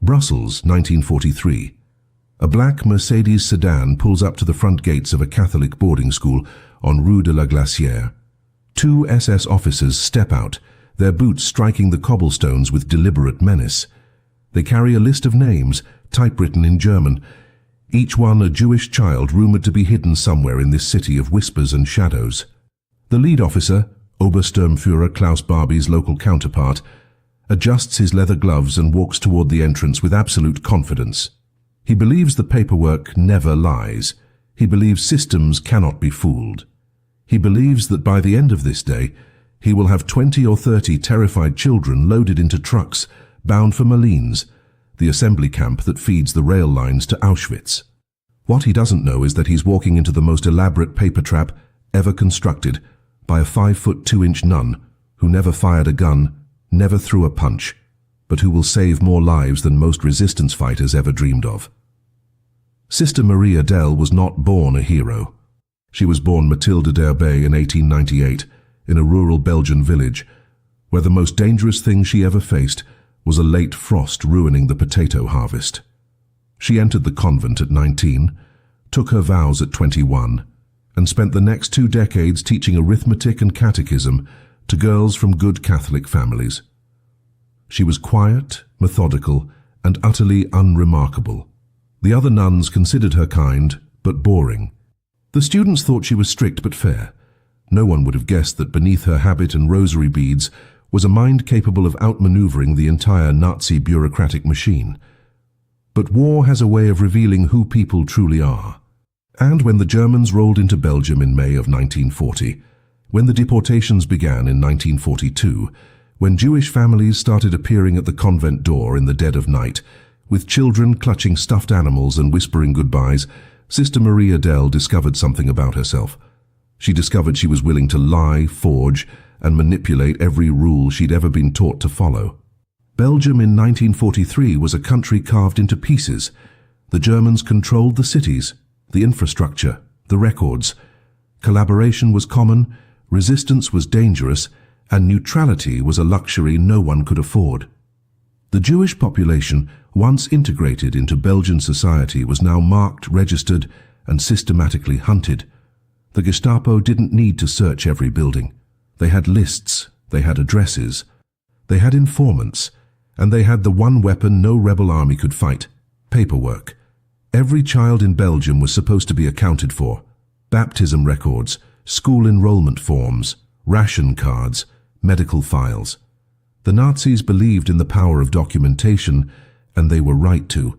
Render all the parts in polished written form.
Brussels, 1943. A black Mercedes sedan pulls up to the front gates of a Catholic boarding school on Rue de la Glacière. Two SS officers step out, their boots striking the cobblestones with deliberate menace. They carry a list of names, typewritten in German, each one a Jewish child rumored to be hidden somewhere in this city of whispers and shadows. The lead officer, Obersturmführer Klaus Barbie's local counterpart, adjusts his leather gloves and walks toward the entrance with absolute confidence. He believes the paperwork never lies. He believes systems cannot be fooled. He believes that by the end of this day, he will have 20 or 30 terrified children loaded into trucks, bound for Malines, the assembly camp that feeds the rail lines to Auschwitz. What he doesn't know is that he's walking into the most elaborate paper trap ever constructed by a 5'2" nun who never fired a gun, never threw a punch, but who will save more lives than most resistance fighters ever dreamed of. Sister Marie Adele was not born a hero. She was born Mathilde d'Herbe in 1898 in a rural Belgian village, where the most dangerous thing she ever faced was a late frost ruining the potato harvest. She entered the convent at 19, took her vows at 21, and spent the next 2 decades teaching arithmetic and catechism to girls from good Catholic families. She was quiet, methodical, and utterly unremarkable. The other nuns considered her kind, but boring. The students thought she was strict but fair. No one would have guessed that beneath her habit and rosary beads was a mind capable of outmaneuvering the entire Nazi bureaucratic machine. But war has a way of revealing who people truly are. And when the Germans rolled into Belgium in May of 1940, when the deportations began in 1942, when Jewish families started appearing at the convent door in the dead of night, with children clutching stuffed animals and whispering goodbyes, Sister Marie Adele discovered something about herself. She discovered she was willing to lie, forge, and manipulate every rule she'd ever been taught to follow. Belgium in 1943 was a country carved into pieces. The Germans controlled the cities, the infrastructure, the records. Collaboration was common, resistance was dangerous, and neutrality was a luxury no one could afford. The Jewish population, once integrated into Belgian society, was now marked, registered, and systematically hunted. The Gestapo didn't need to search every building. They had lists, they had addresses, they had informants, and they had the one weapon no rebel army could fight: paperwork. Every child in Belgium was supposed to be accounted for. Baptism records, school enrollment forms, ration cards, medical files. The Nazis believed in the power of documentation, and they were right to.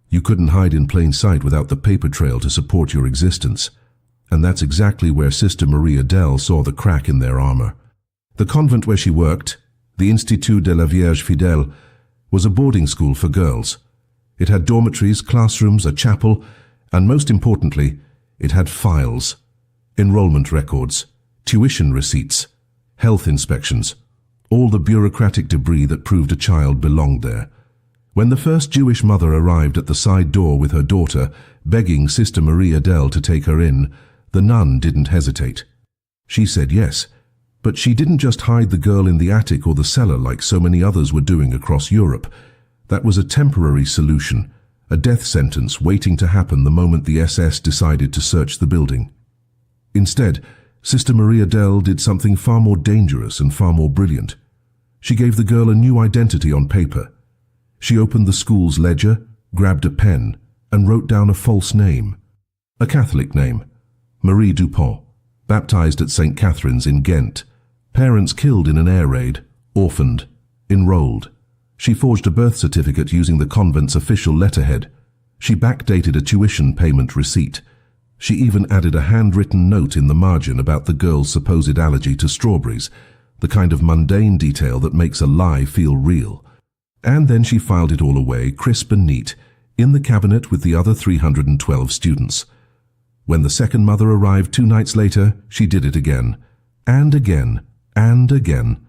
You couldn't hide in plain sight without the paper trail to support your existence. And that's exactly where Sister Marie Adele saw the crack in their armor. The convent where she worked, the Institut de la Vierge Fidèle, was a boarding school for girls. It had dormitories, classrooms, a chapel, and most importantly, it had files, enrollment records, tuition receipts, health inspections, all the bureaucratic debris that proved a child belonged there. When the first Jewish mother arrived at the side door with her daughter, begging Sister Marie Adele to take her in, the nun didn't hesitate. She said yes, but she didn't just hide the girl in the attic or the cellar like so many others were doing across Europe. That was a temporary solution, a death sentence waiting to happen the moment the SS decided to search the building. Instead, Sister Marie Adele did something far more dangerous and far more brilliant. She gave the girl a new identity on paper. She opened the school's ledger, grabbed a pen, and wrote down a false name. A Catholic name, Marie Dupont, baptized at St. Catherine's in Ghent. Parents killed in an air raid, orphaned, enrolled. She forged a birth certificate using the convent's official letterhead. She backdated a tuition payment receipt. She even added a handwritten note in the margin about the girl's supposed allergy to strawberries, the kind of mundane detail that makes a lie feel real. And then she filed it all away, crisp and neat, in the cabinet with the other 312 students. When the second mother arrived 2 nights later, she did it again, and again, and again.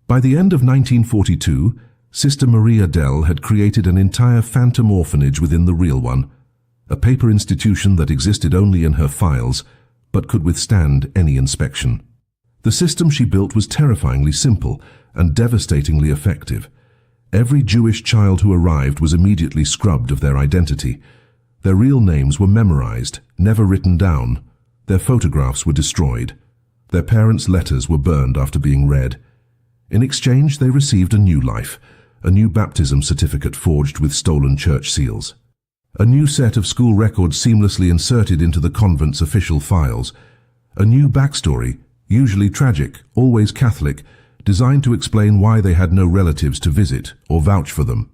By the end of 1942, Sister Marie Adele had created an entire phantom orphanage within the real one, a paper institution that existed only in her files, but could withstand any inspection. The system she built was terrifyingly simple and devastatingly effective. Every Jewish child who arrived was immediately scrubbed of their identity. Their real names were memorized, never written down. Their photographs were destroyed. Their parents' letters were burned after being read. In exchange, they received a new life, a new baptism certificate forged with stolen church seals. A new set of school records seamlessly inserted into the convent's official files. A new backstory, usually tragic, always Catholic, designed to explain why they had no relatives to visit or vouch for them.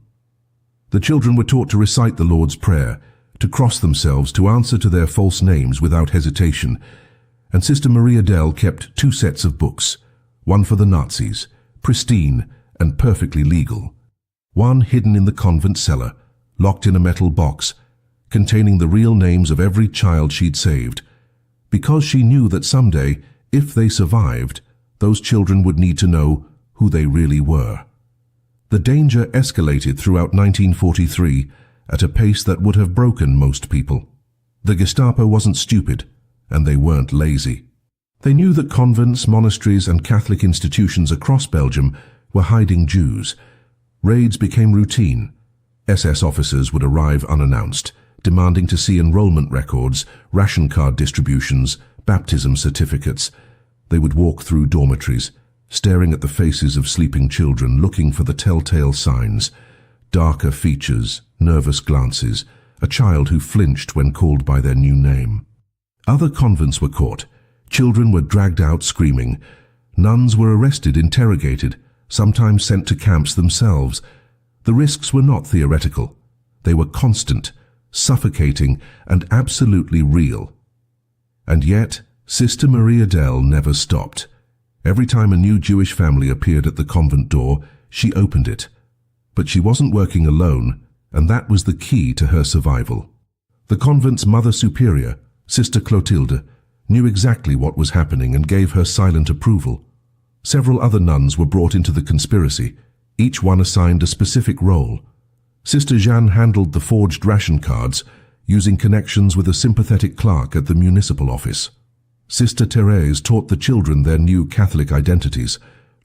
The children were taught to recite the Lord's Prayer, to cross themselves, to answer to their false names without hesitation. And Sister Marie Adele kept 2 sets of books, one for the Nazis, pristine and perfectly legal, one hidden in the convent cellar, locked in a metal box, containing the real names of every child she'd saved, because she knew that someday, if they survived, those children would need to know who they really were. The danger escalated throughout 1943 at a pace that would have broken most people. The Gestapo wasn't stupid, and they weren't lazy. They knew that convents, monasteries, and Catholic institutions across Belgium were hiding Jews. Raids became routine. SS officers would arrive unannounced, demanding to see enrollment records, ration card distributions, baptism certificates. They would walk through dormitories, staring at the faces of sleeping children, looking for the telltale signs, darker features, nervous glances, a child who flinched when called by their new name. Other convents were caught. Children were dragged out screaming. Nuns were arrested, interrogated, sometimes sent to camps themselves. The risks were not theoretical. They were constant, suffocating, and absolutely real. And yet, Sister Marie Adele never stopped. Every time a new Jewish family appeared at the convent door, she opened it. But she wasn't working alone, and that was the key to her survival. The convent's Mother Superior, Sister Clotilde, knew exactly what was happening and gave her silent approval. Several other nuns were brought into the conspiracy, each one assigned a specific role. Sister Jeanne handled the forged ration cards, using connections with a sympathetic clerk at the municipal office. Sister Thérèse taught the children their new Catholic identities,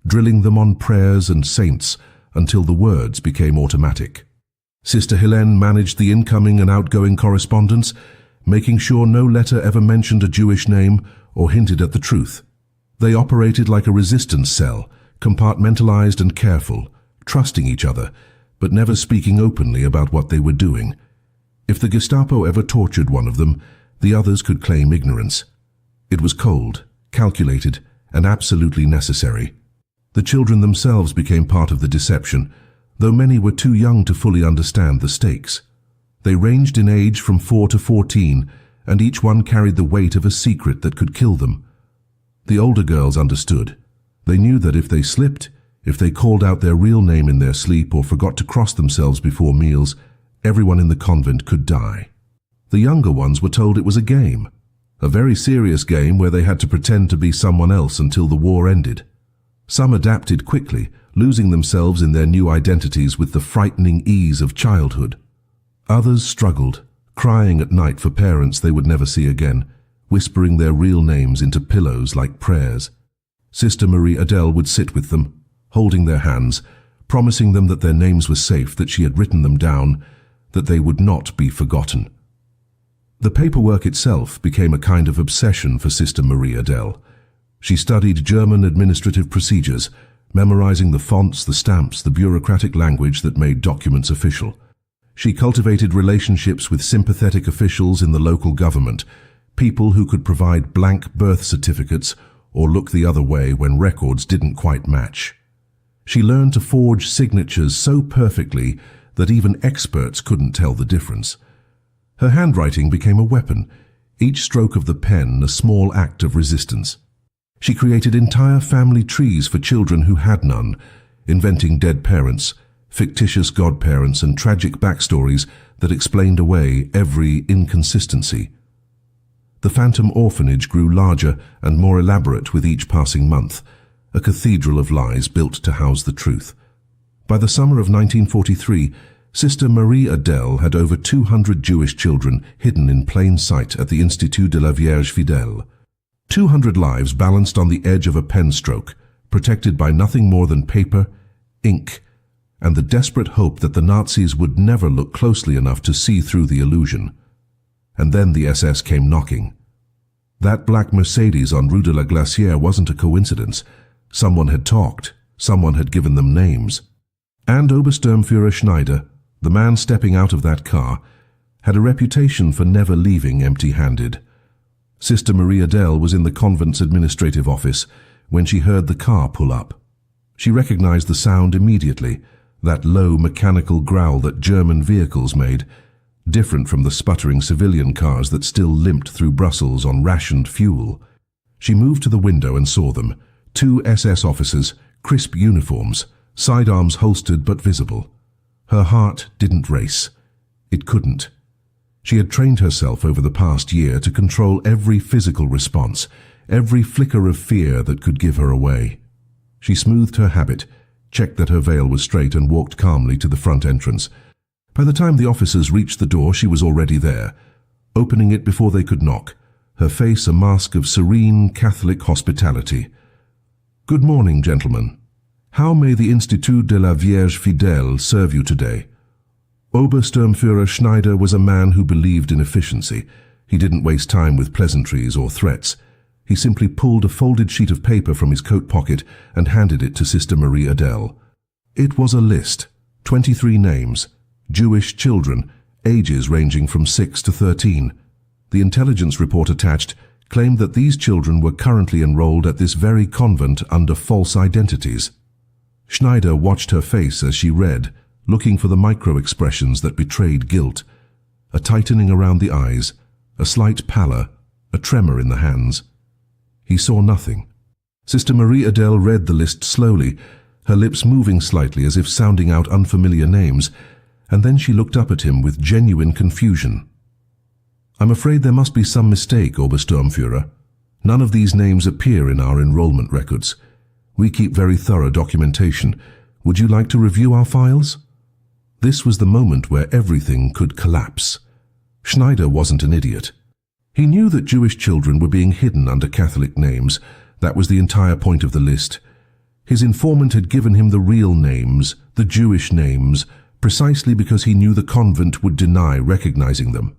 drilling them on prayers and saints until the words became automatic. Sister Hélène managed the incoming and outgoing correspondence, making sure no letter ever mentioned a Jewish name or hinted at the truth. They operated like a resistance cell, compartmentalized and careful, trusting each other, but never speaking openly about what they were doing. If the Gestapo ever tortured one of them, the others could claim ignorance. It was cold, calculated, and absolutely necessary. The children themselves became part of the deception, though many were too young to fully understand the stakes. They ranged in age from 4 to 14, and each one carried the weight of a secret that could kill them. The older girls understood. They knew that if they slipped, if they called out their real name in their sleep or forgot to cross themselves before meals, everyone in the convent could die. The younger ones were told it was a game, a very serious game where they had to pretend to be someone else until the war ended. Some adapted quickly, losing themselves in their new identities with the frightening ease of childhood. Others struggled, crying at night for parents they would never see again, whispering their real names into pillows like prayers. Sister Marie Adele would sit with them, holding their hands, promising them that their names were safe, that she had written them down, that they would not be forgotten. The paperwork itself became a kind of obsession for Sister Marie Adele. She studied German administrative procedures, memorizing the fonts, the stamps, the bureaucratic language that made documents official. She cultivated relationships with sympathetic officials in the local government, people who could provide blank birth certificates or look the other way when records didn't quite match. She learned to forge signatures so perfectly that even experts couldn't tell the difference. Her handwriting became a weapon, each stroke of the pen a small act of resistance. She created entire family trees for children who had none, inventing dead parents, fictitious godparents, and tragic backstories that explained away every inconsistency. The phantom orphanage grew larger and more elaborate with each passing month, a cathedral of lies built to house the truth. By the summer of 1943, Sister Marie Adele had over 200 Jewish children hidden in plain sight at the Institut de la Vierge Fidèle. 200 lives balanced on the edge of a pen stroke, protected by nothing more than paper, ink, and the desperate hope that the Nazis would never look closely enough to see through the illusion. And then the SS came knocking. That black Mercedes on Rue de la Glacière wasn't a coincidence. Someone had talked. Someone had given them names. And Obersturmführer Schneider, the man stepping out of that car, had a reputation for never leaving empty-handed. Sister Marie Adele was in the convent's administrative office when she heard the car pull up. She recognized the sound immediately, that low mechanical growl that German vehicles made, different from the sputtering civilian cars that still limped through Brussels on rationed fuel. She moved to the window and saw them, 2 SS officers, crisp uniforms, sidearms holstered but visible. Her heart didn't race. It couldn't. She had trained herself over the past year to control every physical response, every flicker of fear that could give her away. She smoothed her habit, checked that her veil was straight, and walked calmly to the front entrance. By the time the officers reached the door, she was already there, opening it before they could knock, her face a mask of serene Catholic hospitality. "Good morning, gentlemen. How may the Institut de la Vierge Fidèle serve you today?" Obersturmführer Schneider was a man who believed in efficiency. He didn't waste time with pleasantries or threats. He simply pulled a folded sheet of paper from his coat pocket and handed it to Sister Marie Adele. It was a list, 23 names, Jewish children, ages ranging from 6 to 13. The intelligence report attached claimed that these children were currently enrolled at this very convent under false identities. Schneider watched her face as she read, looking for the micro-expressions that betrayed guilt. A tightening around the eyes, a slight pallor, a tremor in the hands. He saw nothing. Sister Marie Adele read the list slowly, her lips moving slightly as if sounding out unfamiliar names, and then she looked up at him with genuine confusion. "I'm afraid there must be some mistake, Obersturmführer. None of these names appear in our enrollment records. We keep very thorough documentation. Would you like to review our files?" This was the moment where everything could collapse. Schneider wasn't an idiot. He knew that Jewish children were being hidden under Catholic names. That was the entire point of the list. His informant had given him the real names, the Jewish names, precisely because he knew the convent would deny recognizing them.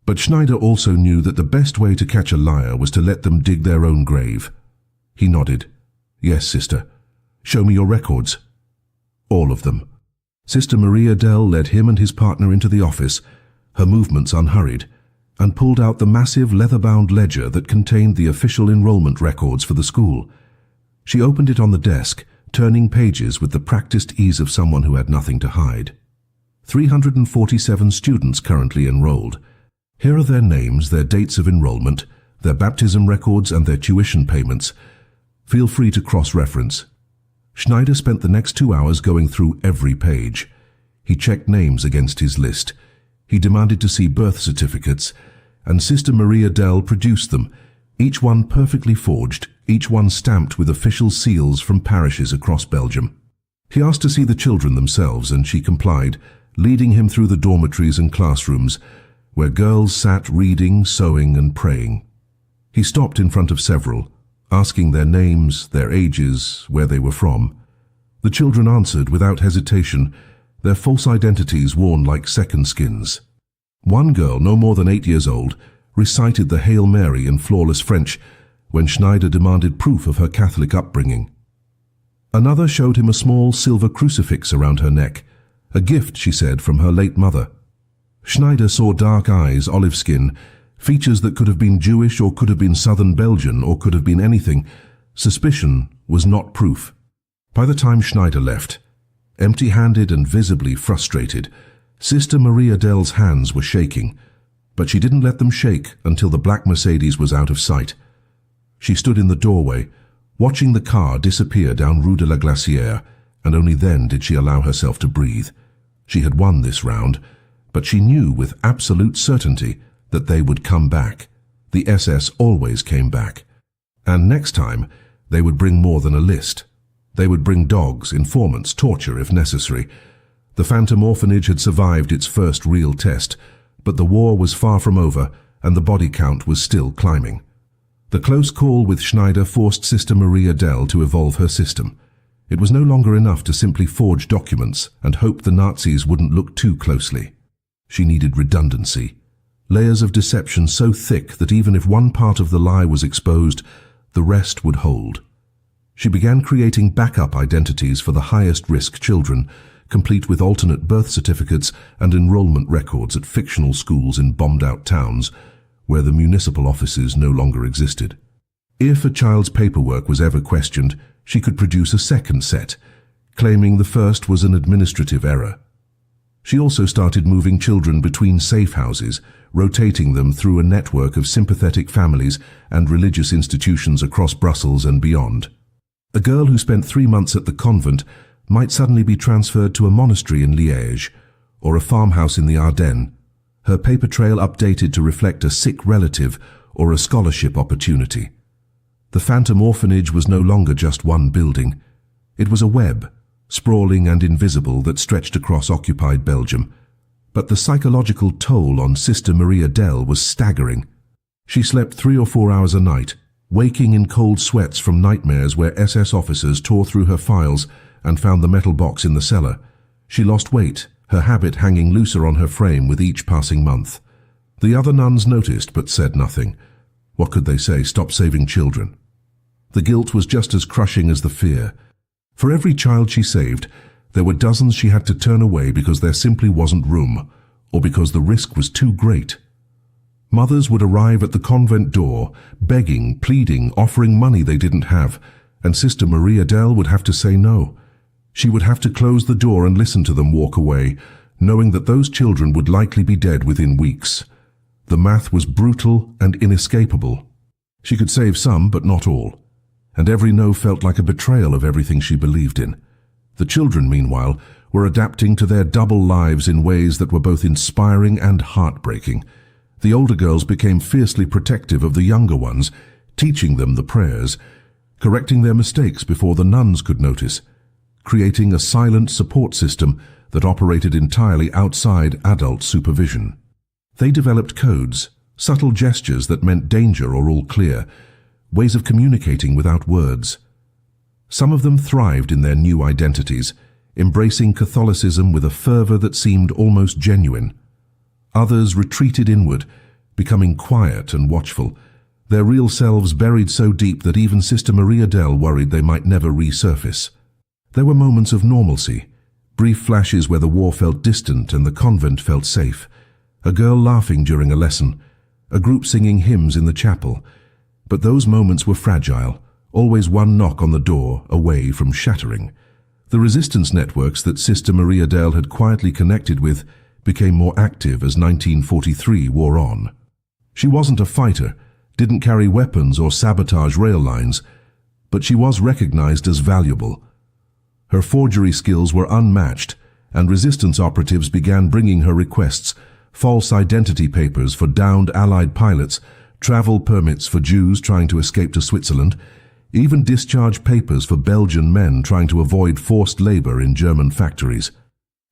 But Schneider also knew that the best way to catch a liar was to let them dig their own grave. He nodded. "Yes, sister. Show me your records." "All of them." Sister Marie Adele led him and his partner into the office, her movements unhurried, and pulled out the massive leather-bound ledger that contained the official enrollment records for the school. She opened it on the desk, turning pages with the practiced ease of someone who had nothing to hide. 347 students currently enrolled. Here are their names, their dates of enrollment, their baptism records, and their tuition payments. Feel free to cross-reference. Schneider spent the next 2 hours going through every page. He checked names against his list. He demanded to see birth certificates, and Sister Marie Adele produced them, each one perfectly forged, each one stamped with official seals from parishes across Belgium. He asked to see the children themselves, and she complied, leading him through the dormitories and classrooms, where girls sat reading, sewing, and praying. He stopped in front of several, asking their names, their ages, where they were from. The children answered without hesitation, their false identities worn like second skins. One girl, no more than 8 years old, recited the Hail Mary in flawless French when Schneider demanded proof of her Catholic upbringing. Another showed him a small silver crucifix around her neck, a gift, she said, from her late mother. Schneider saw dark eyes, olive skin, features that could have been Jewish or could have been southern Belgian or could have been anything. Suspicion was not proof. By the time Schneider left, empty-handed and visibly frustrated, Sister Marie Adele's hands were shaking, but she didn't let them shake until the black Mercedes was out of sight. She stood in the doorway, watching the car disappear down Rue de la Glacière, and only then did she allow herself to breathe. She had won this round, but she knew with absolute certainty that they would come back. The SS always came back. And next time, they would bring more than a list. They would bring dogs, informants, torture if necessary. The Phantom Orphanage had survived its first real test, but the war was far from over and the body count was still climbing. The close call with Schneider forced Sister Marie Adele to evolve her system. It was no longer enough to simply forge documents and hope the Nazis wouldn't look too closely. She needed redundancy, layers of deception so thick that even if one part of the lie was exposed, the rest would hold. She began creating backup identities for the highest-risk children, complete with alternate birth certificates and enrollment records at fictional schools in bombed-out towns where the municipal offices no longer existed. If a child's paperwork was ever questioned, she could produce a second set, claiming the first was an administrative error. She also started moving children between safe houses, rotating them through a network of sympathetic families and religious institutions across Brussels and beyond. A girl who spent 3 months at the convent might suddenly be transferred to a monastery in Liège or a farmhouse in the Ardennes, her paper trail updated to reflect a sick relative or a scholarship opportunity. The phantom orphanage was no longer just one building. It was a web, sprawling and invisible, that stretched across occupied Belgium. But the psychological toll on Sister Maria Dell was staggering. She slept 3 or 4 hours a night, waking in cold sweats from nightmares where SS officers tore through her files and found the metal box in the cellar. She lost weight, her habit hanging looser on her frame with each passing month. The other nuns noticed but said nothing. What could they say? Stop saving children. The guilt was just as crushing as the fear. For every child she saved, there were dozens she had to turn away because there simply wasn't room, or because the risk was too great. Mothers would arrive at the convent door, begging, pleading, offering money they didn't have, and Sister Maria Dell would have to say no. She would have to close the door and listen to them walk away, knowing that those children would likely be dead within weeks. The math was brutal and inescapable. She could save some, but not all. And every no felt like a betrayal of everything she believed in. The children, meanwhile, were adapting to their double lives in ways that were both inspiring and heartbreaking. The older girls became fiercely protective of the younger ones, teaching them the prayers, correcting their mistakes before the nuns could notice, creating a silent support system that operated entirely outside adult supervision. They developed codes, subtle gestures that meant danger or all clear, ways of communicating without words. Some of them thrived in their new identities, embracing Catholicism with a fervor that seemed almost genuine. Others retreated inward, becoming quiet and watchful, their real selves buried so deep that even Sister Maria Dell worried they might never resurface. There were moments of normalcy, brief flashes where the war felt distant and the convent felt safe, a girl laughing during a lesson, a group singing hymns in the chapel. But those moments were fragile, always one knock on the door away from shattering. The resistance networks that Sister Maria Dell had quietly connected with became more active as 1943 wore on. She wasn't a fighter, didn't carry weapons or sabotage rail lines, but she was recognized as valuable. Her forgery skills were unmatched, and resistance operatives began bringing her requests, false identity papers for downed Allied pilots, travel permits for Jews trying to escape to Switzerland, even discharge papers for Belgian men trying to avoid forced labor in German factories.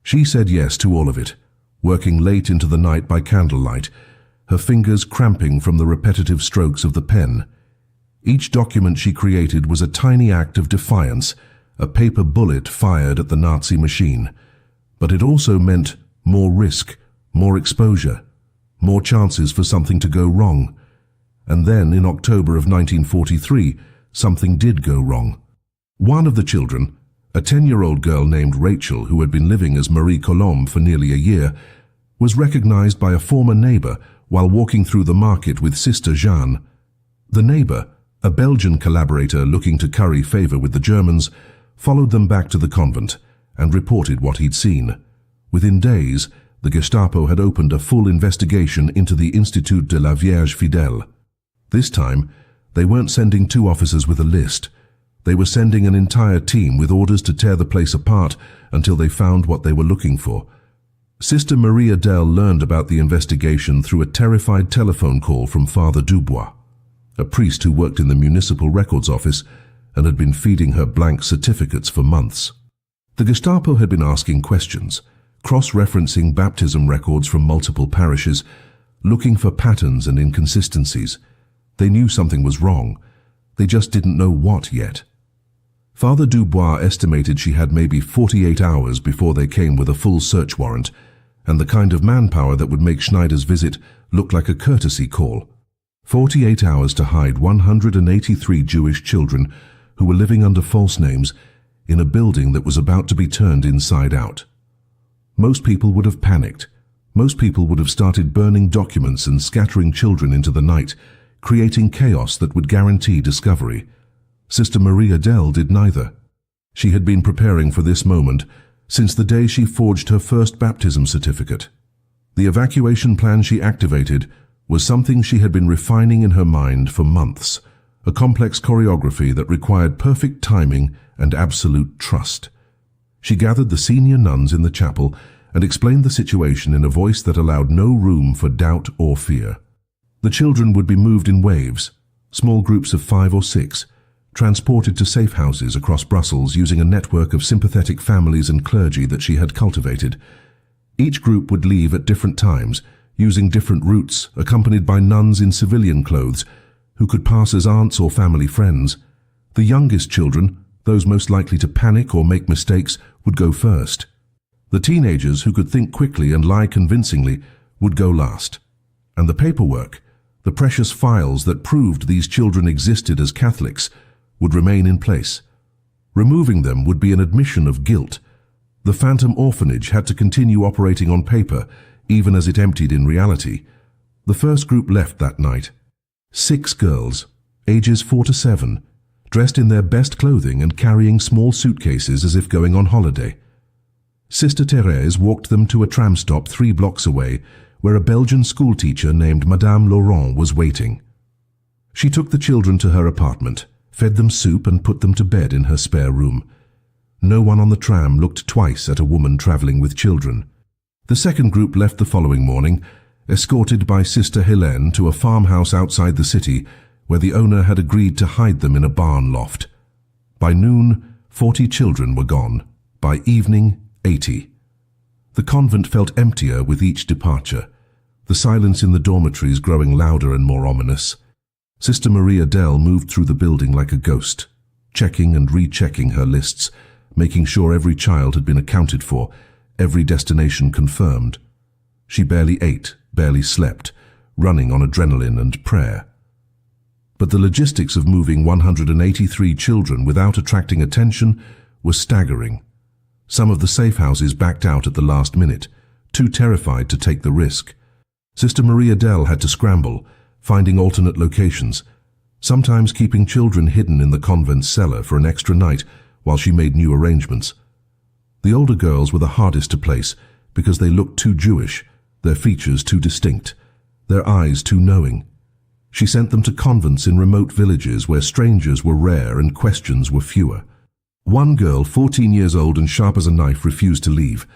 She said yes to all of it, working late into the night by candlelight, her fingers cramping from the repetitive strokes of the pen. Each document she created was a tiny act of defiance, a paper bullet fired at the Nazi machine. But it also meant more risk, more exposure, more chances for something to go wrong. And then, in October of 1943, something did go wrong. One of the children, a 10-year-old girl named Rachel who had been living as Marie Colombe for nearly a year, was recognized by a former neighbor while walking through the market with Sister Jeanne. The neighbor, a Belgian collaborator looking to curry favor with the Germans, followed them back to the convent and reported what he'd seen. Within days, the Gestapo had opened a full investigation into the Institut de la Vierge Fidèle. This time, they weren't sending 2 officers with a list. They were sending an entire team with orders to tear the place apart until they found what they were looking for. Sister Maria Dell learned about the investigation through a terrified telephone call from Father Dubois, a priest who worked in the municipal records office and had been feeding her blank certificates for months. The Gestapo had been asking questions, cross-referencing baptism records from multiple parishes, looking for patterns and inconsistencies. They knew something was wrong. They just didn't know what yet. Father Dubois estimated she had maybe 48 hours before they came with a full search warrant, and the kind of manpower that would make Schneider's visit look like a courtesy call. 48 hours to hide 183 Jewish children who were living under false names in a building that was about to be turned inside out. Most people would have panicked. Most people would have started burning documents and scattering children into the night, creating chaos that would guarantee discovery. Sister Marie Adele did neither. She had been preparing for this moment since the day she forged her first baptism certificate. The evacuation plan she activated was something she had been refining in her mind for months, a complex choreography that required perfect timing and absolute trust. She gathered the senior nuns in the chapel and explained the situation in a voice that allowed no room for doubt or fear. The children would be moved in waves, small groups of 5 or 6, transported to safe houses across Brussels using a network of sympathetic families and clergy that she had cultivated. Each group would leave at different times, using different routes, accompanied by nuns in civilian clothes, who could pass as aunts or family friends. The youngest children, those most likely to panic or make mistakes, would go first. The teenagers who could think quickly and lie convincingly would go last. And the paperwork, the precious files that proved these children existed as Catholics, would remain in place. Removing them would be an admission of guilt. The phantom orphanage had to continue operating on paper, even as it emptied in reality. The first group left that night. 6 girls, ages 4 to 7, dressed in their best clothing and carrying small suitcases as if going on holiday. Sister Thérèse walked them to a tram stop 3 blocks away, where a Belgian schoolteacher named Madame Laurent was waiting. She took the children to her apartment, fed them soup and put them to bed in her spare room. No one on the tram looked twice at a woman traveling with children. The second group left the following morning, escorted by Sister Hélène to a farmhouse outside the city, where the owner had agreed to hide them in a barn loft. By noon, 40 children were gone. By evening, 80. The convent felt emptier with each departure, the silence in the dormitories growing louder and more ominous. Sister Marie Adele moved through the building like a ghost, checking and rechecking her lists, making sure every child had been accounted for, every destination confirmed. She barely ate, barely slept, running on adrenaline and prayer. But the logistics of moving 183 children without attracting attention was staggering. Some of the safe houses backed out at the last minute, too terrified to take the risk. Sister Marie Adele had to scramble, finding alternate locations, sometimes keeping children hidden in the convent's cellar for an extra night while she made new arrangements. The older girls were the hardest to place because they looked too Jewish, their features too distinct, their eyes too knowing. She sent them to convents in remote villages where strangers were rare and questions were fewer. One girl, 14 years old and sharp as a knife, refused to leave.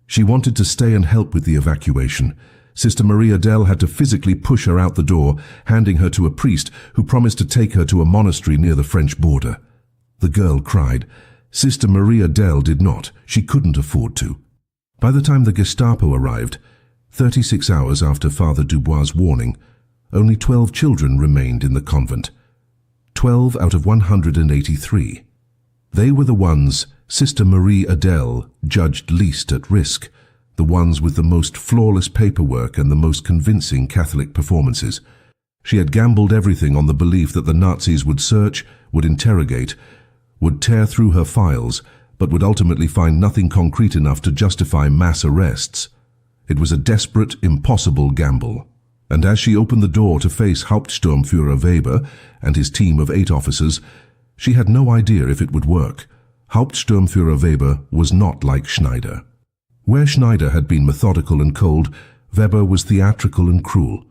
She wanted to stay and help with the evacuation. Sister Marie Adele had to physically push her out the door, handing her to a priest who promised to take her to a monastery near the French border. The girl cried. Sister Marie Adele did not. She couldn't afford to. By the time the Gestapo arrived, 36 hours after Father Dubois' warning, only 12 children remained in the convent. 12 out of 183. They were the ones Sister Marie Adele judged least at risk, the ones with the most flawless paperwork and the most convincing Catholic performances. She had gambled everything on the belief that the Nazis would search, would interrogate, would tear through her files, but would ultimately find nothing concrete enough to justify mass arrests. It was a desperate, impossible gamble. And as she opened the door to face Hauptsturmführer Weber and his team of 8 officers, she had no idea if it would work. Hauptsturmführer Weber was not like Schneider. Where Schneider had been methodical and cold, Weber was theatrical and cruel.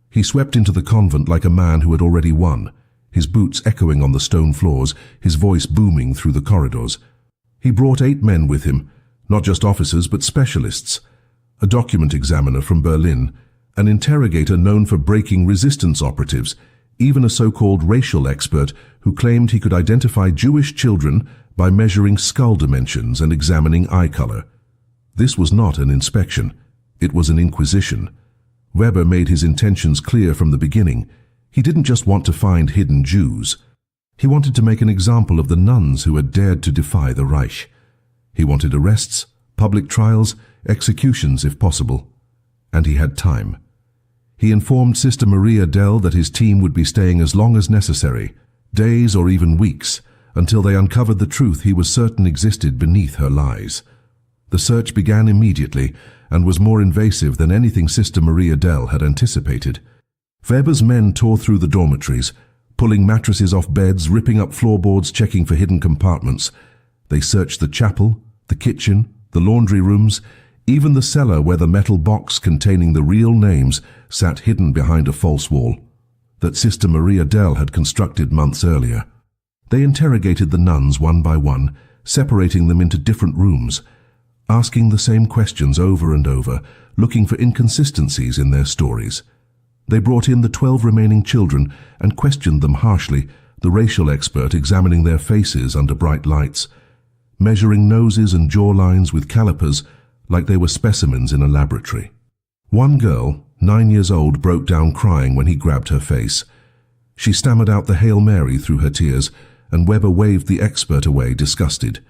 He swept into the convent like a man who had already won, his boots echoing on the stone floors, his voice booming through the corridors. He brought 8 men with him, not just officers but specialists, a document examiner from Berlin, an interrogator known for breaking resistance operatives, even a so-called racial expert who claimed he could identify Jewish children by measuring skull dimensions and examining eye color. This was not an inspection. It was an inquisition. Weber made his intentions clear from the beginning. He didn't just want to find hidden Jews. He wanted to make an example of the nuns who had dared to defy the Reich. He wanted arrests, public trials, executions if possible. And he had time. He informed Sister Maria Dell that his team would be staying as long as necessary, days or even weeks, until they uncovered the truth he was certain existed beneath her lies. The search began immediately and was more invasive than anything Sister Maria Dell had anticipated. Weber's men tore through the dormitories, pulling mattresses off beds, ripping up floorboards, checking for hidden compartments. They searched the chapel, the kitchen, the laundry rooms, even the cellar where the metal box containing the real names sat hidden behind a false wall that Sister Maria Dell had constructed months earlier. They interrogated the nuns one by one, separating them into different rooms, asking the same questions over and over, looking for inconsistencies in their stories. They brought in the 12 remaining children and questioned them harshly, the racial expert examining their faces under bright lights, measuring noses and jawlines with calipers like they were specimens in a laboratory. One girl, 9 years old, broke down crying when he grabbed her face. She stammered out the Hail Mary through her tears, and Weber waved the expert away, disgusted.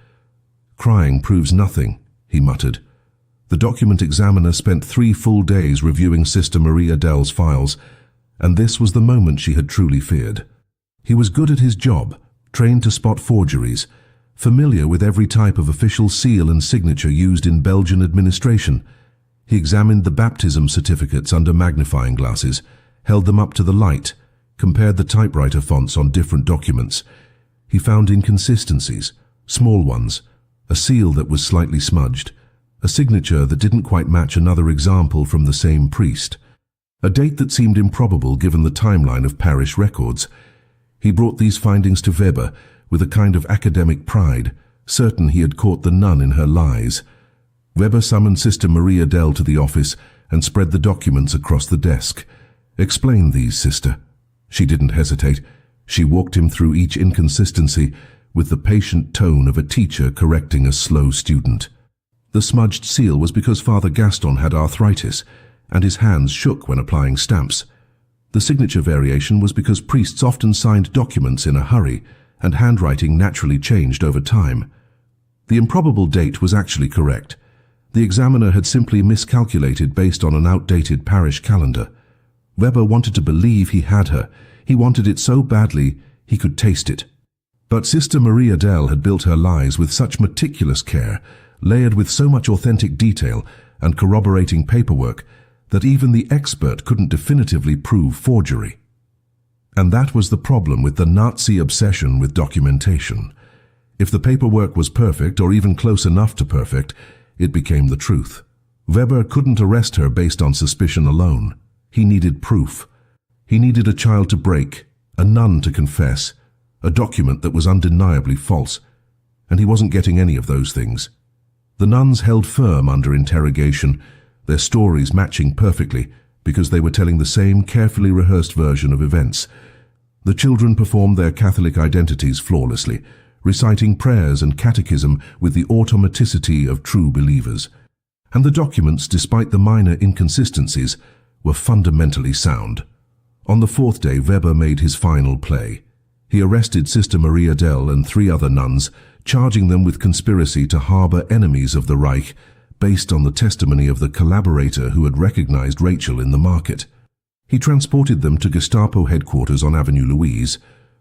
"Crying proves nothing," he muttered. The document examiner spent 3 full days reviewing Sister Maria Dell's files, and this was the moment she had truly feared. He was good at his job, trained to spot forgeries, familiar with every type of official seal and signature used in Belgian administration. He examined the baptism certificates under magnifying glasses, held them up to the light, compared the typewriter fonts on different documents. He found inconsistencies, small ones, a seal that was slightly smudged, a signature that didn't quite match another example from the same priest, a date that seemed improbable given the timeline of parish records. He brought these findings to Weber with a kind of academic pride, certain he had caught the nun in her lies. Weber summoned Sister Maria Dell to the office and spread the documents across the desk. "Explain these, sister." She didn't hesitate. She walked him through each inconsistency with the patient tone of a teacher correcting a slow student. The smudged seal was because Father Gaston had arthritis, and his hands shook when applying stamps. The signature variation was because priests often signed documents in a hurry, and handwriting naturally changed over time. The improbable date was actually correct. The examiner had simply miscalculated based on an outdated parish calendar. Weber wanted to believe he had her. He wanted it so badly he could taste it. But Sister Maria Dell had built her lies with such meticulous care, layered with so much authentic detail and corroborating paperwork, that even the expert couldn't definitively prove forgery. And that was the problem with the Nazi obsession with documentation. If the paperwork was perfect, or even close enough to perfect, it became the truth. Weber couldn't arrest her based on suspicion alone. He needed proof. He needed a child to break, a nun to confess, a document that was undeniably false. And he wasn't getting any of those things. The nuns held firm under interrogation, their stories matching perfectly because they were telling the same carefully rehearsed version of events. The children performed their Catholic identities flawlessly, reciting prayers and catechism with the automaticity of true believers. And the documents, despite the minor inconsistencies, were fundamentally sound. On the 4th day, Weber made his final play. He arrested Sister Maria Dell and 3 other nuns, charging them with conspiracy to harbor enemies of the Reich, based on the testimony of the collaborator who had recognized Rachel in the market. He transported them to Gestapo headquarters on Avenue Louise,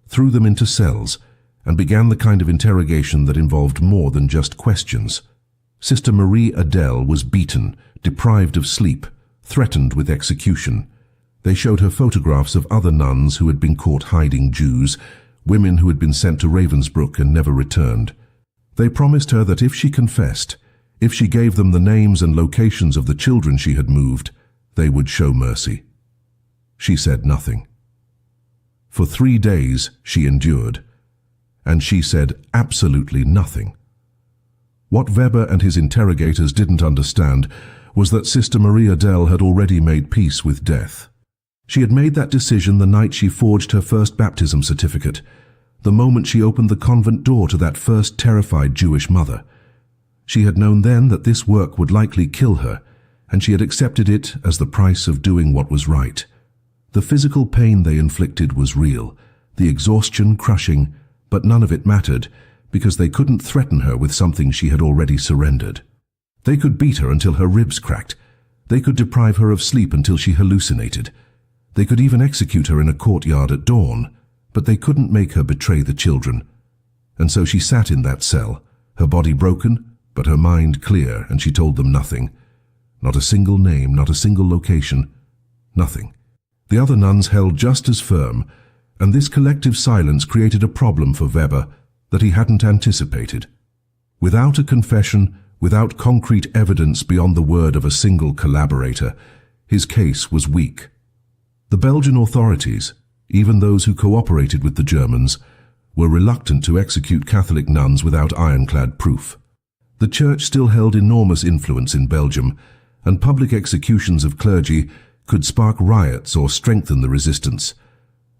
threw them into cells, and began the kind of interrogation that involved more than just questions. Sister Marie Adele was beaten, deprived of sleep, threatened with execution. They showed her photographs of other nuns who had been caught hiding Jews, women who had been sent to Ravensbrück and never returned. They promised her that if she confessed, if she gave them the names and locations of the children she had moved, they would show mercy. She said nothing. For 3 days she endured, and she said absolutely nothing. What Weber and his interrogators didn't understand was that Sister Maria Dell had already made peace with death. She had made that decision the night she forged her first baptism certificate, the moment she opened the convent door to that first terrified Jewish mother. She had known then that this work would likely kill her, and she had accepted it as the price of doing what was right. The physical pain they inflicted was real, the exhaustion crushing, but none of it mattered, because they couldn't threaten her with something she had already surrendered. They could beat her until her ribs cracked. They could deprive her of sleep until she hallucinated. They could even execute her in a courtyard at dawn, but they couldn't make her betray the children. And so she sat in that cell, her body broken, but her mind clear, and she told them nothing. Not a single name, not a single location, nothing. The other nuns held just as firm, and this collective silence created a problem for Weber that he hadn't anticipated. Without a confession, without concrete evidence beyond the word of a single collaborator, his case was weak. The Belgian authorities, even those who cooperated with the Germans, were reluctant to execute Catholic nuns without ironclad proof. The Church still held enormous influence in Belgium, and public executions of clergy could spark riots or strengthen the resistance.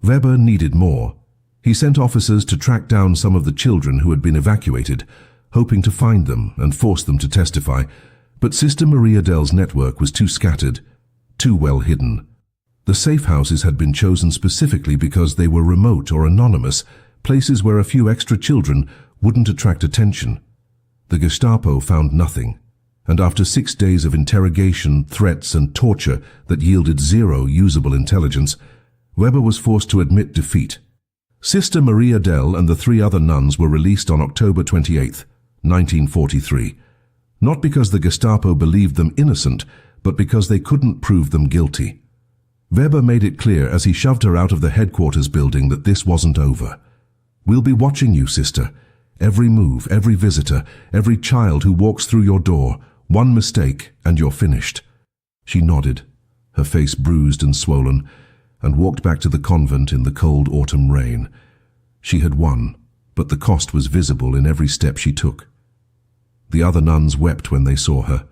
Weber needed more. He sent officers to track down some of the children who had been evacuated, hoping to find them and force them to testify, but Sister Maria Dell's network was too scattered, too well hidden. The safe houses had been chosen specifically because they were remote or anonymous, places where a few extra children wouldn't attract attention. The Gestapo found nothing, and after 6 days of interrogation, threats and torture that yielded zero usable intelligence, Weber was forced to admit defeat. Sister Maria Dell and the 3 other nuns were released on October 28, 1943, not because the Gestapo believed them innocent, but because they couldn't prove them guilty. Weber made it clear as he shoved her out of the headquarters building that this wasn't over. "We'll be watching you, sister. Every move, every visitor, every child who walks through your door. One mistake and you're finished." She nodded, her face bruised and swollen, and walked back to the convent in the cold autumn rain. She had won, but the cost was visible in every step she took. The other nuns wept when they saw her.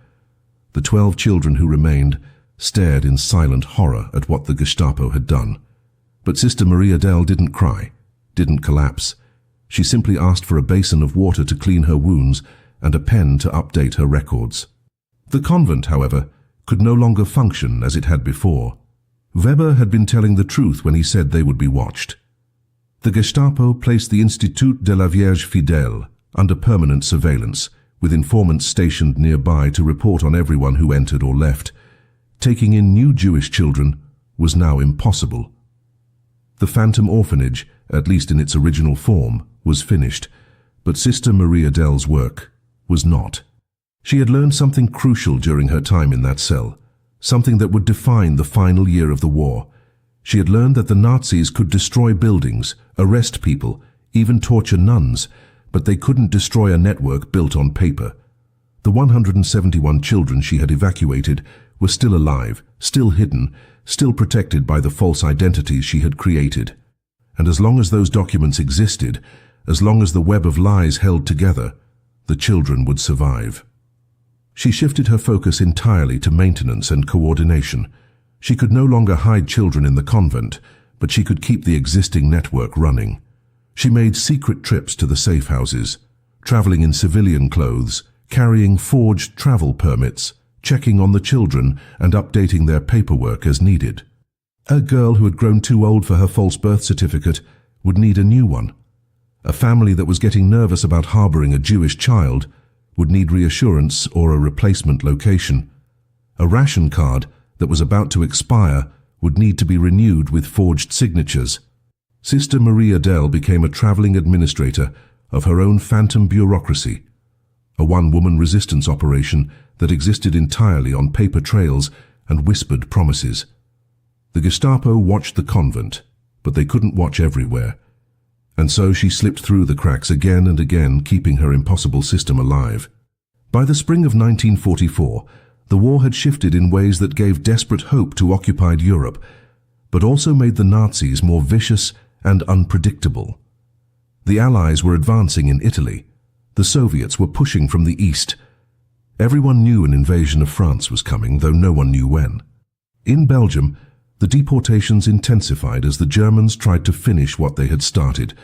The 12 children who remained stared in silent horror at what the Gestapo had done. But Sister Maria Dell didn't cry, didn't collapse. She simply asked for a basin of water to clean her wounds and a pen to update her records. The convent, however, could no longer function as it had before. Weber had been telling the truth when he said they would be watched. The Gestapo placed the Institut de la Vierge Fidèle under permanent surveillance, with informants stationed nearby to report on everyone who entered or left. Taking in new Jewish children was now impossible. The Phantom Orphanage, at least in its original form, was finished, but Sister Maria Dell's work was not. She had learned something crucial during her time in that cell, something that would define the final year of the war. She had learned that the Nazis could destroy buildings, arrest people, even torture nuns, but they couldn't destroy a network built on paper. The 171 children she had evacuated were still alive, still hidden, still protected by the false identities she had created. And as long as those documents existed, as long as the web of lies held together, the children would survive. She shifted her focus entirely to maintenance and coordination. She could no longer hide children in the convent, but she could keep the existing network running. She made secret trips to the safe houses, traveling in civilian clothes, carrying forged travel permits, checking on the children and updating their paperwork as needed. A girl who had grown too old for her false birth certificate would need a new one. A family that was getting nervous about harboring a Jewish child would need reassurance or a replacement location. A ration card that was about to expire would need to be renewed with forged signatures. Sister Maria Dell became a traveling administrator of her own phantom bureaucracy, a one-woman resistance operation that existed entirely on paper trails and whispered promises. The Gestapo watched the convent, but they couldn't watch everywhere. And so she slipped through the cracks again and again, keeping her impossible system alive. By the spring of 1944, the war had shifted in ways that gave desperate hope to occupied Europe, but also made the Nazis more vicious and unpredictable. The Allies were advancing in Italy. The Soviets were pushing from the east. Everyone knew an invasion of France was coming, though no one knew when. In Belgium, the deportations intensified as the Germans tried to finish what they had started,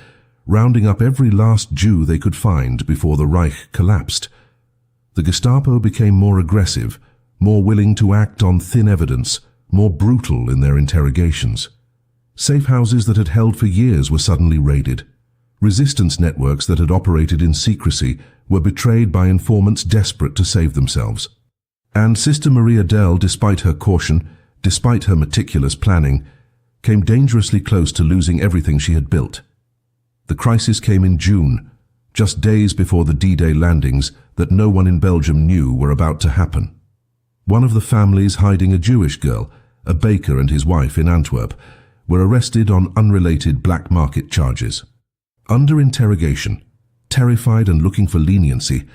rounding up every last Jew they could find before the Reich collapsed. The Gestapo became more aggressive, more willing to act on thin evidence, more brutal in their interrogations. Safe houses that had held for years were suddenly raided. Resistance networks that had operated in secrecy were betrayed by informants desperate to save themselves. And Sister Maria Dell, despite her caution, despite her meticulous planning, came dangerously close to losing everything she had built. The crisis came in June, just days before the D-Day landings that no one in Belgium knew were about to happen. One of the families hiding a Jewish girl, a baker and his wife in Antwerp, were arrested on unrelated black market charges. Under interrogation, terrified and looking for leniency,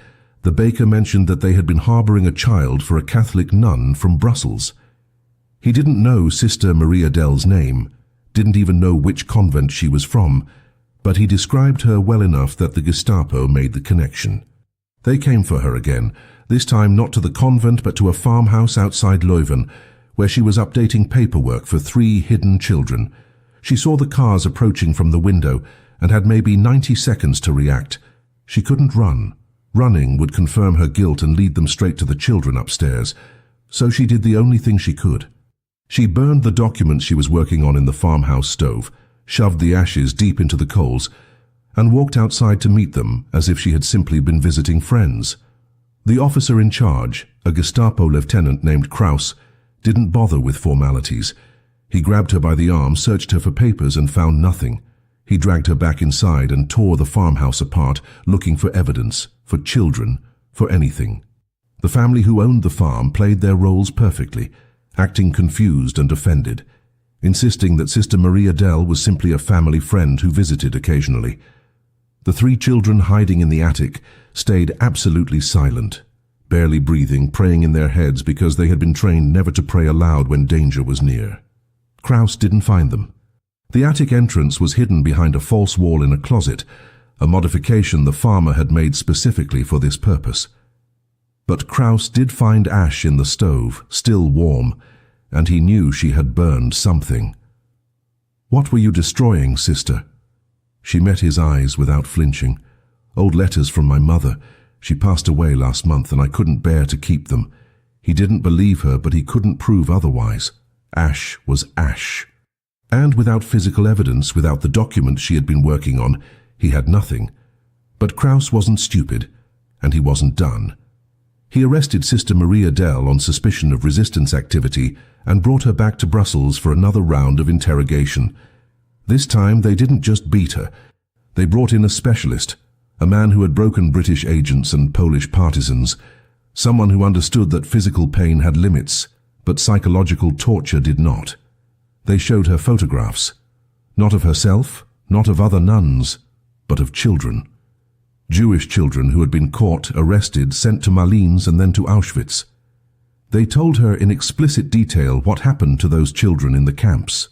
the baker mentioned that they had been harboring a child for a Catholic nun from Brussels. He didn't know Sister Maria Dell's name, didn't even know which convent she was from, but he described her well enough that the Gestapo made the connection. They came for her again, this time not to the convent but to a farmhouse outside Leuven, where she was updating paperwork for 3 hidden children. She saw the cars approaching from the window and had maybe 90 seconds to react. She couldn't run. Running would confirm her guilt and lead them straight to the children upstairs. So she did the only thing she could. She burned the documents she was working on in the farmhouse stove, shoved the ashes deep into the coals, and walked outside to meet them as if she had simply been visiting friends. The officer in charge, a Gestapo lieutenant named Kraus, didn't bother with formalities. He grabbed her by the arm, searched her for papers, and found nothing. He dragged her back inside and tore the farmhouse apart, looking for evidence, for children, for anything. The family who owned the farm played their roles perfectly, acting confused and offended, insisting that Sister Maria Dell was simply a family friend who visited occasionally. The 3 children hiding in the attic stayed absolutely silent, barely breathing, praying in their heads because they had been trained never to pray aloud when danger was near. Kraus didn't find them. The attic entrance was hidden behind a false wall in a closet, a modification the farmer had made specifically for this purpose. But Kraus did find ash in the stove, still warm, and he knew she had burned something. "What were you destroying, sister?" She met his eyes without flinching. "Old letters from my mother. She passed away last month and I couldn't bear to keep them." He didn't believe her, but he couldn't prove otherwise. Ash was ash. And without physical evidence, without the documents she had been working on, he had nothing. But Kraus wasn't stupid, and he wasn't done. He arrested Sister Maria Dell on suspicion of resistance activity and brought her back to Brussels for another round of interrogation. This time they didn't just beat her. They brought in a specialist, a man who had broken British agents and Polish partisans, someone who understood that physical pain had limits, but psychological torture did not. They showed her photographs, not of herself, not of other nuns, but of children. Jewish children who had been caught, arrested, sent to Malines and then to Auschwitz. They told her in explicit detail what happened to those children in the camps.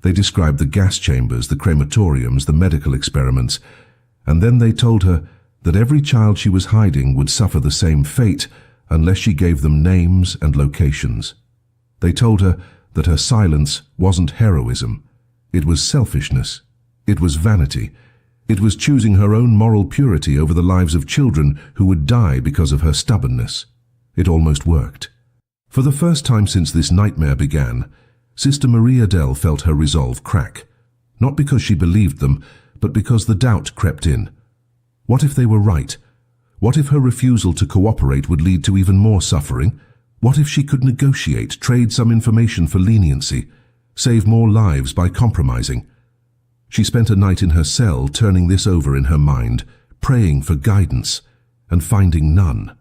They described the gas chambers, the crematoriums, the medical experiments, and then they told her that every child she was hiding would suffer the same fate unless she gave them names and locations. They told her that her silence wasn't heroism. It was selfishness. It was vanity. It was choosing her own moral purity over the lives of children who would die because of her stubbornness. It almost worked. For the first time since this nightmare began, Sister Maria Dell felt her resolve crack. Not because she believed them, but because the doubt crept in. What if they were right? What if her refusal to cooperate would lead to even more suffering? What if she could negotiate, trade some information for leniency, save more lives by compromising? She spent a night in her cell turning this over in her mind, praying for guidance, and finding none.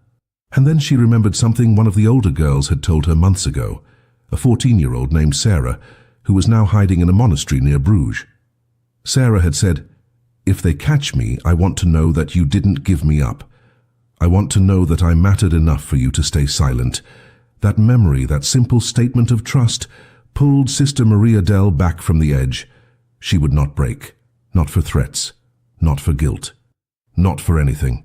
And then she remembered something one of the older girls had told her months ago, a 14-year-old named Sarah, who was now hiding in a monastery near Bruges. Sarah had said, "If they catch me, I want to know that you didn't give me up. I want to know that I mattered enough for you to stay silent." That memory, that simple statement of trust, pulled Sister Maria Dell back from the edge. She would not break, not for threats, not for guilt, not for anything.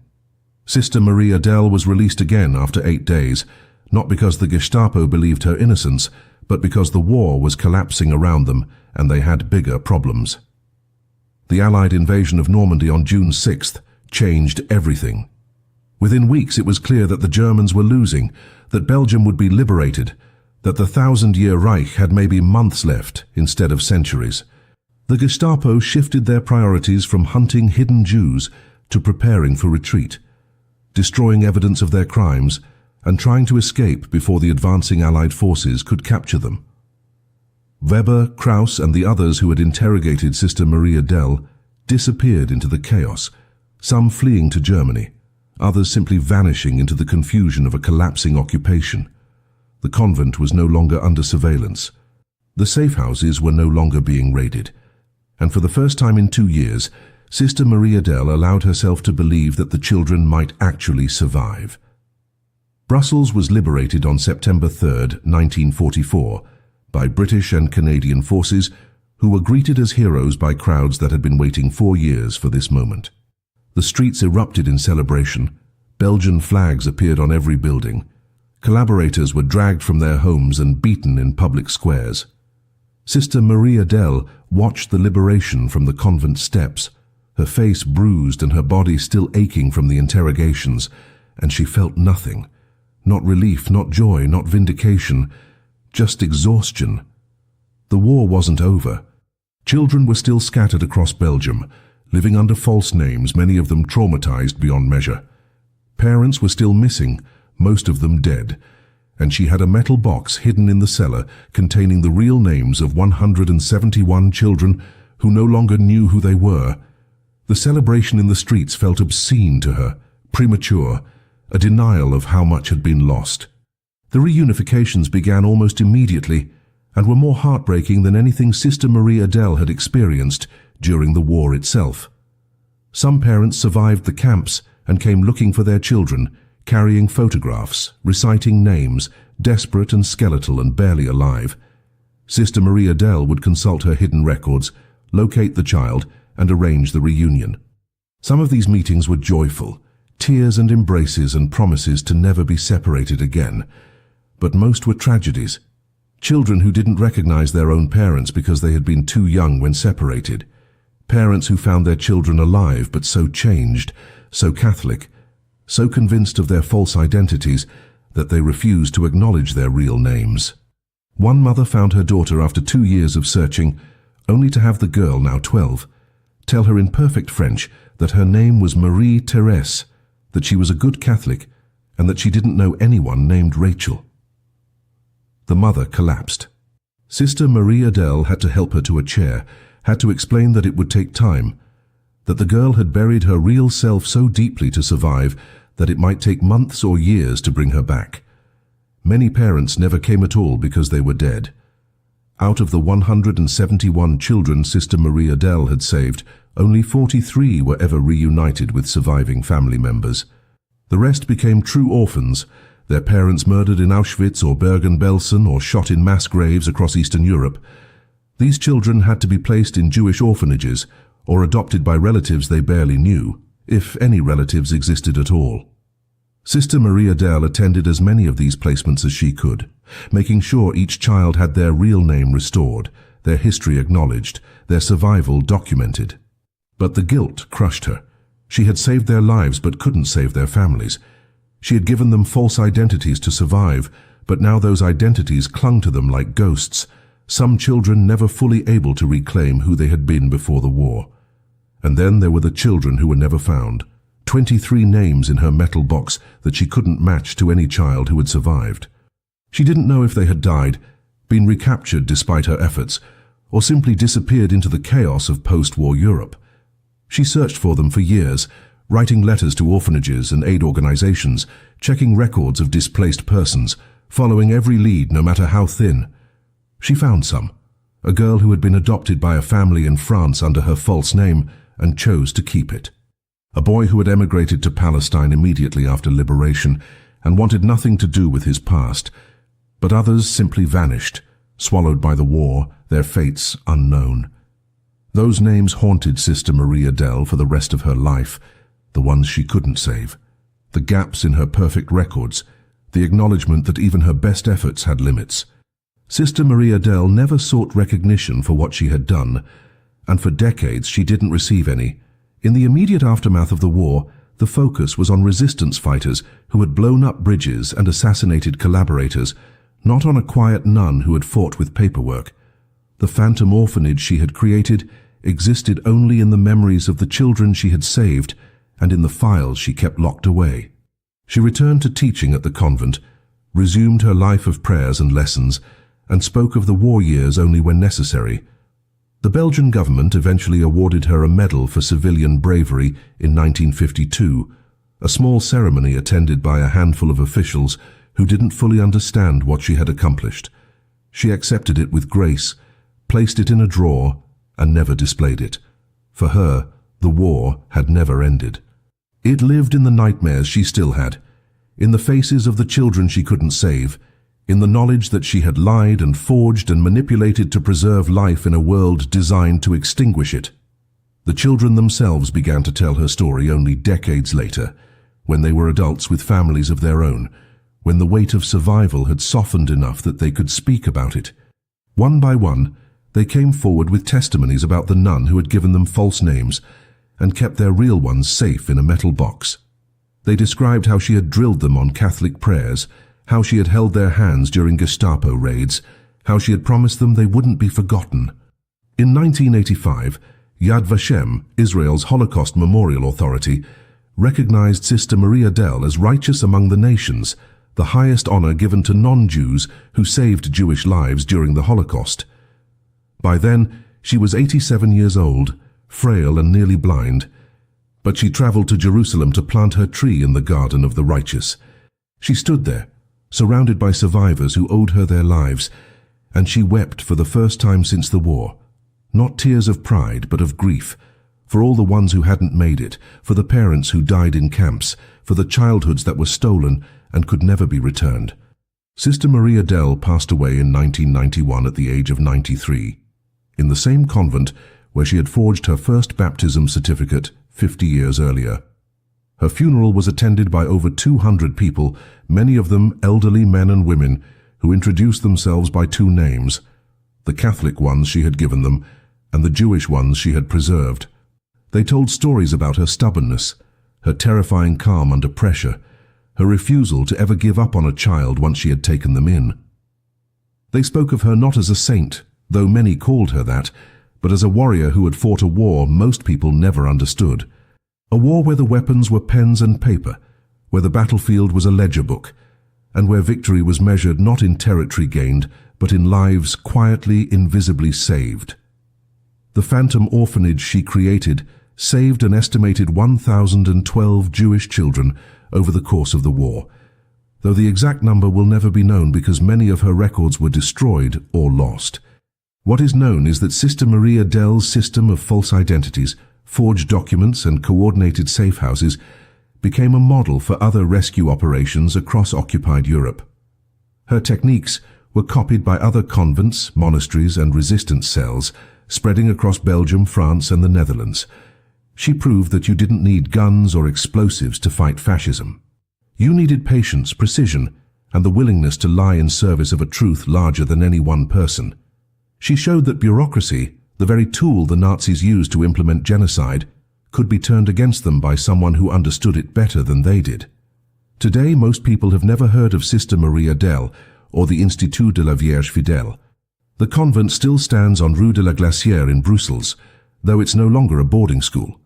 Sister Maria Dell was released again after 8 days, not because the Gestapo believed her innocence, but because the war was collapsing around them and they had bigger problems. The Allied invasion of Normandy on June 6th changed everything. Within weeks it was clear that the Germans were losing, that Belgium would be liberated, that the 1,000-year Reich had maybe months left instead of centuries. The Gestapo shifted their priorities from hunting hidden Jews to preparing for retreat, destroying evidence of their crimes and trying to escape before the advancing Allied forces could capture them. Weber, Krauss and the others who had interrogated Sister Maria Dell disappeared into the chaos, some fleeing to Germany, others simply vanishing into the confusion of a collapsing occupation. The convent was no longer under surveillance. The safe houses were no longer being raided. And for the first time in 2 years, Sister Maria Dell allowed herself to believe that the children might actually survive. Brussels was liberated on September 3, 1944, by British and Canadian forces who were greeted as heroes by crowds that had been waiting 4 years for this moment. The streets erupted in celebration. Belgian flags appeared on every building. Collaborators were dragged from their homes and beaten in public squares. Sister Maria Dell watched the liberation from the convent steps, her face bruised and her body still aching from the interrogations, and she felt nothing. Not relief, not joy, not vindication, just exhaustion. The war wasn't over. Children were still scattered across Belgium, living under false names, many of them traumatized beyond measure. Parents were still missing, most of them dead, and she had a metal box hidden in the cellar containing the real names of 171 children who no longer knew who they were. The celebration in the streets felt obscene to her, premature, a denial of how much had been lost. The reunifications began almost immediately and were more heartbreaking than anything Sister Maria Dell had experienced during the war itself. Some parents survived the camps and came looking for their children, carrying photographs, reciting names, desperate and skeletal and barely alive. Sister Maria Dell would consult her hidden records, locate the child, and arrange the reunion. Some of these meetings were joyful, tears and embraces and promises to never be separated again. But most were tragedies. Children who didn't recognize their own parents because they had been too young when separated. Parents who found their children alive but so changed, so Catholic, so convinced of their false identities that they refused to acknowledge their real names. One mother found her daughter after 2 years of searching, only to have the girl, now 12, tell her in perfect French that her name was Marie Thérèse, that she was a good Catholic, and that she didn't know anyone named Rachel. The mother collapsed. Sister Maria Dell had to help her to a chair, had to explain that it would take time, that the girl had buried her real self so deeply to survive that it might take months or years to bring her back. Many parents never came at all because they were dead. Out of the 171 children Sister Maria Dell had saved, only 43 were ever reunited with surviving family members. The rest became true orphans, their parents murdered in Auschwitz or Bergen-Belsen or shot in mass graves across Eastern Europe. These children had to be placed in Jewish orphanages or adopted by relatives they barely knew, if any relatives existed at all. Sister Maria Dell attended as many of these placements as she could, making sure each child had their real name restored, their history acknowledged, their survival documented. But the guilt crushed her. She had saved their lives but couldn't save their families. She had given them false identities to survive, but now those identities clung to them like ghosts, some children never fully able to reclaim who they had been before the war. And then there were the children who were never found. 23 names in her metal box that she couldn't match to any child who had survived. She didn't know if they had died, been recaptured despite her efforts, or simply disappeared into the chaos of post-war Europe. She searched for them for years, writing letters to orphanages and aid organizations, checking records of displaced persons, following every lead no matter how thin. She found some, a girl who had been adopted by a family in France under her false name and chose to keep it. A boy who had emigrated to Palestine immediately after liberation and wanted nothing to do with his past, but others simply vanished, swallowed by the war, their fates unknown. Those names haunted Sister Maria Dell for the rest of her life, the ones she couldn't save, the gaps in her perfect records, the acknowledgement that even her best efforts had limits. Sister Maria Dell never sought recognition for what she had done, and for decades she didn't receive any. In the immediate aftermath of the war, the focus was on resistance fighters who had blown up bridges and assassinated collaborators, not on a quiet nun who had fought with paperwork. The phantom orphanage she had created existed only in the memories of the children she had saved and in the files she kept locked away. She returned to teaching at the convent, resumed her life of prayers and lessons, and spoke of the war years only when necessary. The Belgian government eventually awarded her a medal for civilian bravery in 1952, a small ceremony attended by a handful of officials who didn't fully understand what she had accomplished. She accepted it with grace, placed it in a drawer, and never displayed it. For her, the war had never ended. It lived in the nightmares she still had, in the faces of the children she couldn't save, in the knowledge that she had lied and forged and manipulated to preserve life in a world designed to extinguish it. The children themselves began to tell her story only decades later, when they were adults with families of their own, when the weight of survival had softened enough that they could speak about it. One by one, they came forward with testimonies about the nun who had given them false names and kept their real ones safe in a metal box. They described how she had drilled them on Catholic prayers, how she had held their hands during Gestapo raids, how she had promised them they wouldn't be forgotten. In 1985, Yad Vashem, Israel's Holocaust Memorial Authority, recognized Sister Maria Dell as righteous among the nations, the highest honor given to non-Jews who saved Jewish lives during the Holocaust. By then, she was 87 years old, frail and nearly blind, but she traveled to Jerusalem to plant her tree in the garden of the righteous. She stood there, surrounded by survivors who owed her their lives, and she wept for the first time since the war, not tears of pride but of grief, for all the ones who hadn't made it, for the parents who died in camps, for the childhoods that were stolen and could never be returned. Sister Maria Dell passed away in 1991 at the age of 93, in the same convent where she had forged her first baptism certificate 50 years earlier. Her funeral was attended by over 200 people, many of them elderly men and women, who introduced themselves by two names, the Catholic ones she had given them and the Jewish ones she had preserved. They told stories about her stubbornness, her terrifying calm under pressure, her refusal to ever give up on a child once she had taken them in. They spoke of her not as a saint, though many called her that, but as a warrior who had fought a war most people never understood. A war where the weapons were pens and paper, where the battlefield was a ledger book, and where victory was measured not in territory gained, but in lives quietly, invisibly saved. The phantom orphanage she created saved an estimated 1,012 Jewish children over the course of the war, though the exact number will never be known because many of her records were destroyed or lost. What is known is that Sister Maria Dell's system of false identities, forged documents and coordinated safe houses became a model for other rescue operations across occupied Europe. Her techniques were copied by other convents, monasteries and resistance cells spreading across Belgium, France and the Netherlands. She proved that you didn't need guns or explosives to fight fascism. You needed patience, precision, and the willingness to lie in service of a truth larger than any one person. She showed that bureaucracy, the very tool the Nazis used to implement genocide, could be turned against them by someone who understood it better than they did. Today, most people have never heard of Sister Maria Dell or the Institut de la Vierge Fidèle. The convent still stands on Rue de la Glacière in Brussels, though it's no longer a boarding school.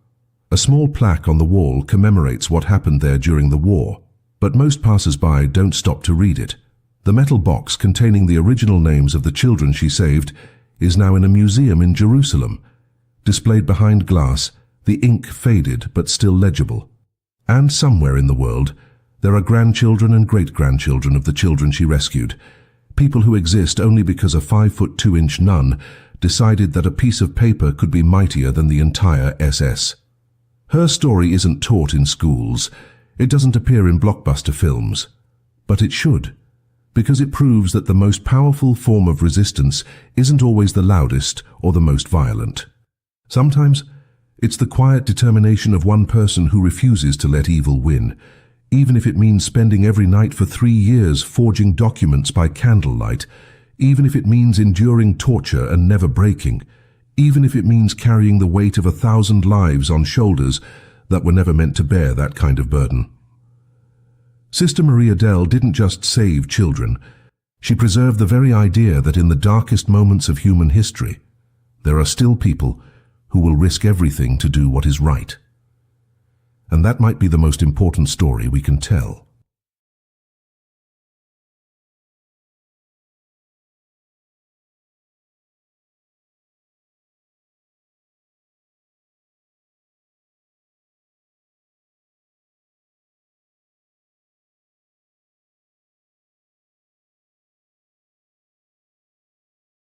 A small plaque on the wall commemorates what happened there during the war, but most passers-by don't stop to read it. The metal box containing the original names of the children she saved is now in a museum in Jerusalem. Displayed behind glass, the ink faded but still legible. And somewhere in the world, there are grandchildren and great-grandchildren of the children she rescued, people who exist only because a 5'2" nun decided that a piece of paper could be mightier than the entire SS. Her story isn't taught in schools. It doesn't appear in blockbuster films. But it should, because it proves that the most powerful form of resistance isn't always the loudest or the most violent. Sometimes, it's the quiet determination of one person who refuses to let evil win, even if it means spending every night for 3 years forging documents by candlelight, even if it means enduring torture and never breaking, even if it means carrying the weight of 1,000 lives on shoulders that were never meant to bear that kind of burden. Sister Maria Dell didn't just save children. She preserved the very idea that in the darkest moments of human history, there are still people who will risk everything to do what is right. And that might be the most important story we can tell.